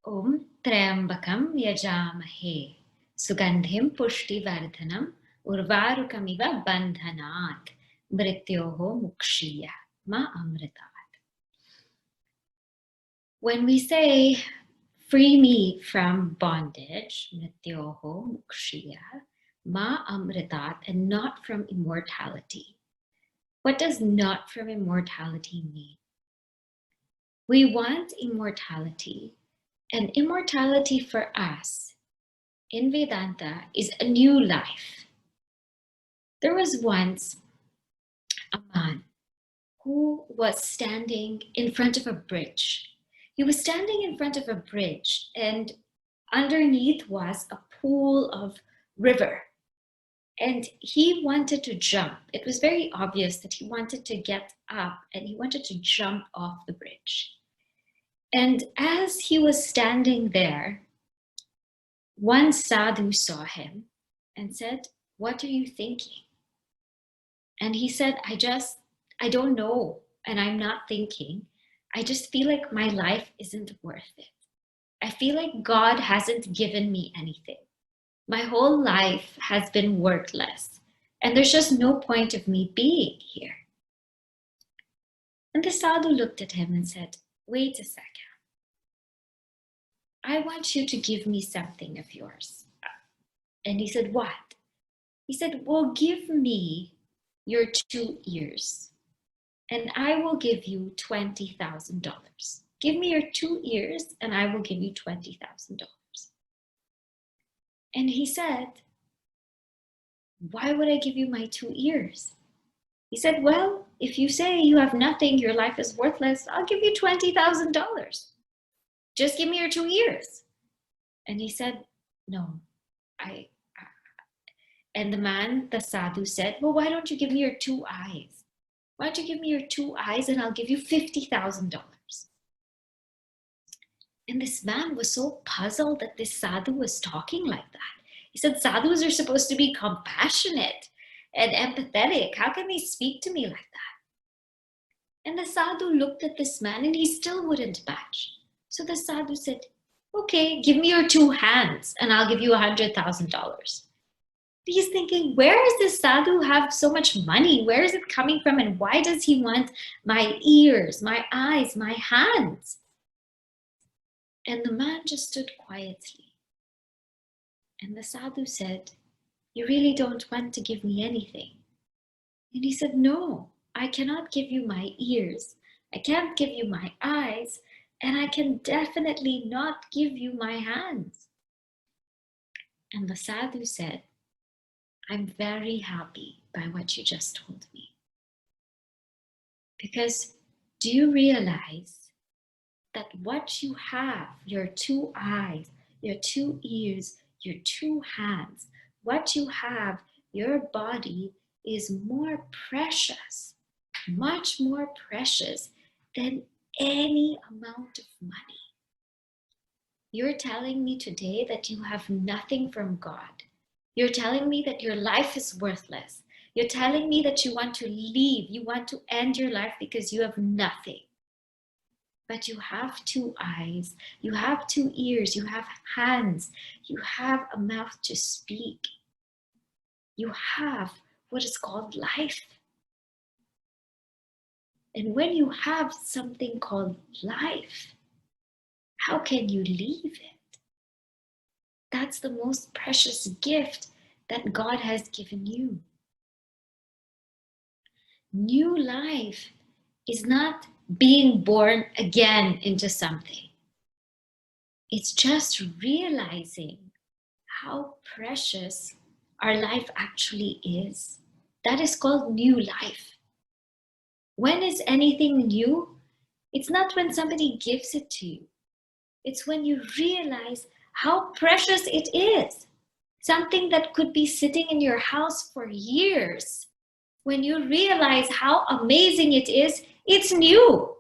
Om Trayambakam Yajamahe Sugandhim Pushtivardhanam Urvarukamiva Bandhanat Mrityoho Mukshiya Maha Mrtyunjaya. When we say free me from bondage, Mrityoho Mukshiya Maha Mrtyunjaya, and not from immortality, what does not from immortality mean? We want immortality, and immortality for us in Vedanta is a new life. There was once a man who was standing in front of a bridge. He was standing in front of a bridge, and underneath was a pool of river. And he wanted to jump. It was very obvious that he wanted to get up and he wanted to jump off the bridge. And as he was standing there, one sadhu saw him and said, "What are you thinking?" And he said, I don't know, and I'm not thinking. I just feel like my life isn't worth it. I feel like God hasn't given me anything. My whole life has been worthless, and there's just no point of me being here. And the sadhu looked at him and said, "Wait a second. I want you to give me something of yours." And he said, "What?" He said, "Well, give me your 2 ears, and I will give you $20,000. Give me your 2 ears, and I will give you $20,000. And he said, "Why would I give you my 2 ears?" He said, "Well, if you say you have nothing, your life is worthless, I'll give you $20,000. Just give me your 2 ears." And he said, "No, and the sadhu said, "Well, why don't you give me your 2 eyes? Why don't you give me your 2 eyes and I'll give you $50,000. And this man was so puzzled that this sadhu was talking like that. He said, "Sadhus are supposed to be compassionate and empathetic. How can they speak to me like that?" And the sadhu looked at this man and he still wouldn't budge. So the sadhu said, "Okay, give me your 2 hands and I'll give you $100,000. He's thinking, where does this sadhu have so much money? Where is it coming from? And why does he want my ears, my eyes, my hands? And the man just stood quietly. And the sadhu said, "You really don't want to give me anything?" And he said, "No, I cannot give you my ears. I can't give you my eyes. And I can definitely not give you my hands." And the sadhu said, "I'm very happy by what you just told me. Because do you realize that what you have, your 2 eyes, your 2 ears, your 2 hands, what you have, your body is more precious, much more precious than any amount of money. You're telling me today that you have nothing from God. You're telling me that your life is worthless. You're telling me that you want to leave. You want to end your life because you have nothing. But you have 2 eyes, you have 2 ears, you have hands, you have a mouth to speak. You have what is called life. And when you have something called life, how can you leave it? That's the most precious gift that God has given you. New life is not being born again into something. It's just realizing how precious our life actually is. That is called new life. When is anything new? It's not when somebody gives it to you. It's when you realize how precious it is. Something that could be sitting in your house for years. When you realize how amazing it is, it's new.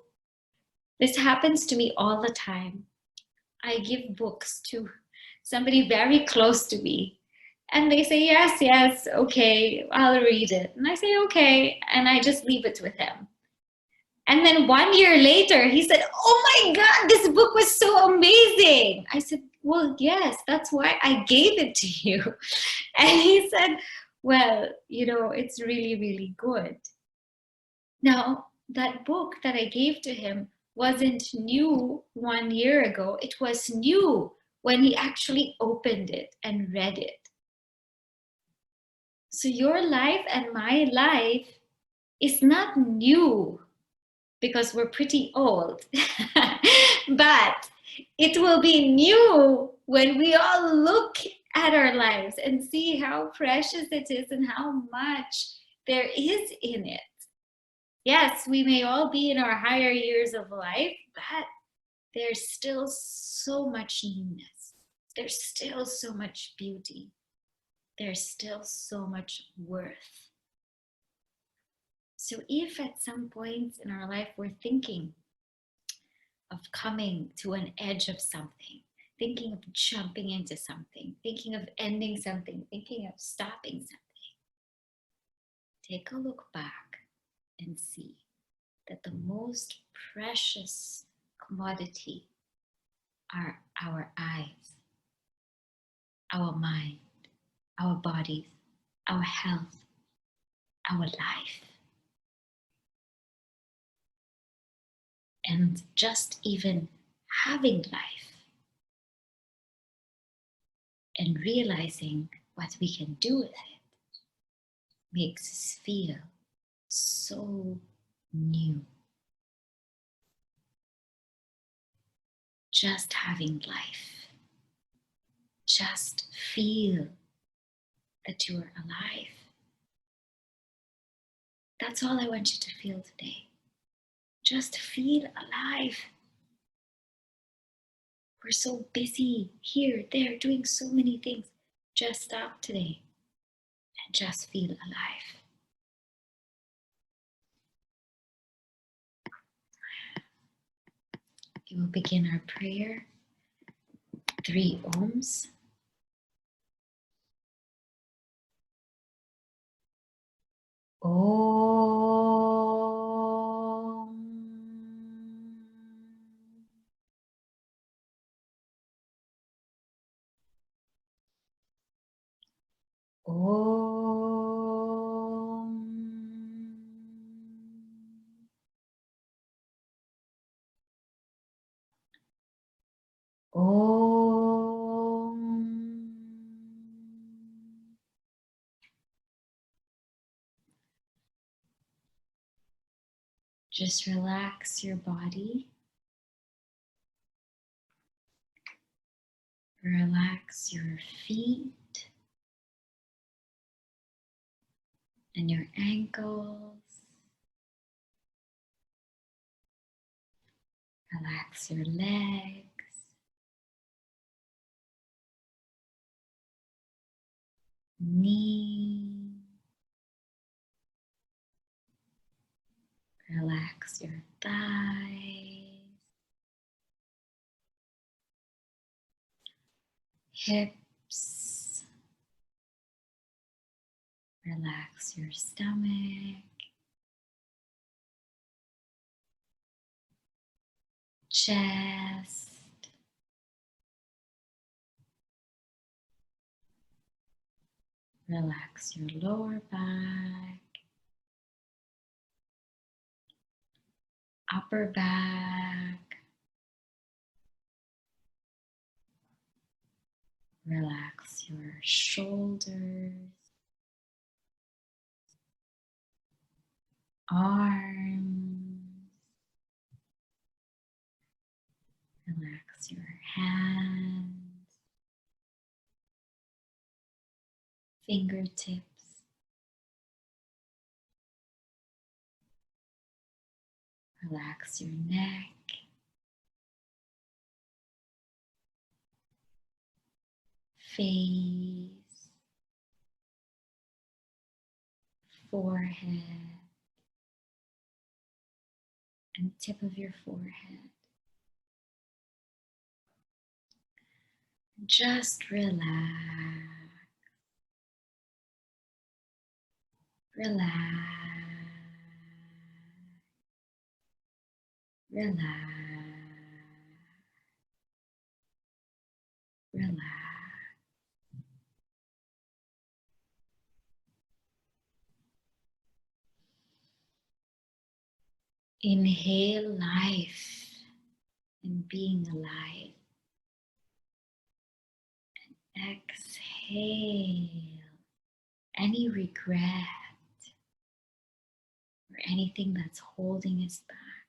This happens to me all the time. I give books to somebody very close to me, and they say, yes, okay, I'll read it. And I say, okay, and I just leave it with them. And then 1 year later, he said, "Oh my God, this book was so amazing." I said, "Well, yes, that's why I gave it to you." And he said, "Well, it's really, really good." Now, that book that I gave to him wasn't new 1 year ago. It was new when he actually opened it and read it. So your life and my life is not new because we're pretty old, but it will be new when we all look at our lives and see how precious it is and how much there is in it. Yes, we may all be in our higher years of life, but there's still so much newness. There's still so much beauty. There's still so much worth. So if at some points in our life we're thinking of coming to an edge of something, thinking of jumping into something, thinking of ending something, thinking of stopping something, take a look back and see that the most precious commodity are our eyes, our mind, our bodies, our health, our life. And just even having life and realizing what we can do with it makes us feel so new. Just having life, just feel that you are alive. That's all I want you to feel today. Just feel alive. We're so busy here, there, doing so many things. Just stop today and just feel alive. We will begin our prayer. 3 ohms. Om. Om. Om. Just relax your body. Relax your feet and your ankles. Relax your legs, knees. Relax your thighs, hips. Relax your stomach, chest. Relax your lower back, upper back. Relax your shoulders, arms. Relax your hands, fingertips. Relax your neck, face, forehead, and tip of your forehead. Just relax. Relax. Relax. Relax. Inhale life and being alive. Exhale any regret or anything that's holding us back.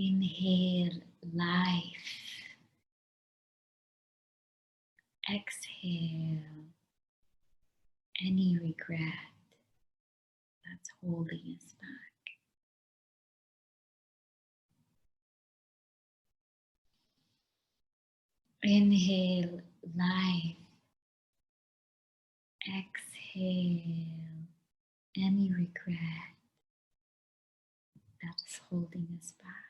Inhale life. Exhale any regret that's holding us back. Inhale life. Exhale any regret that is holding us back.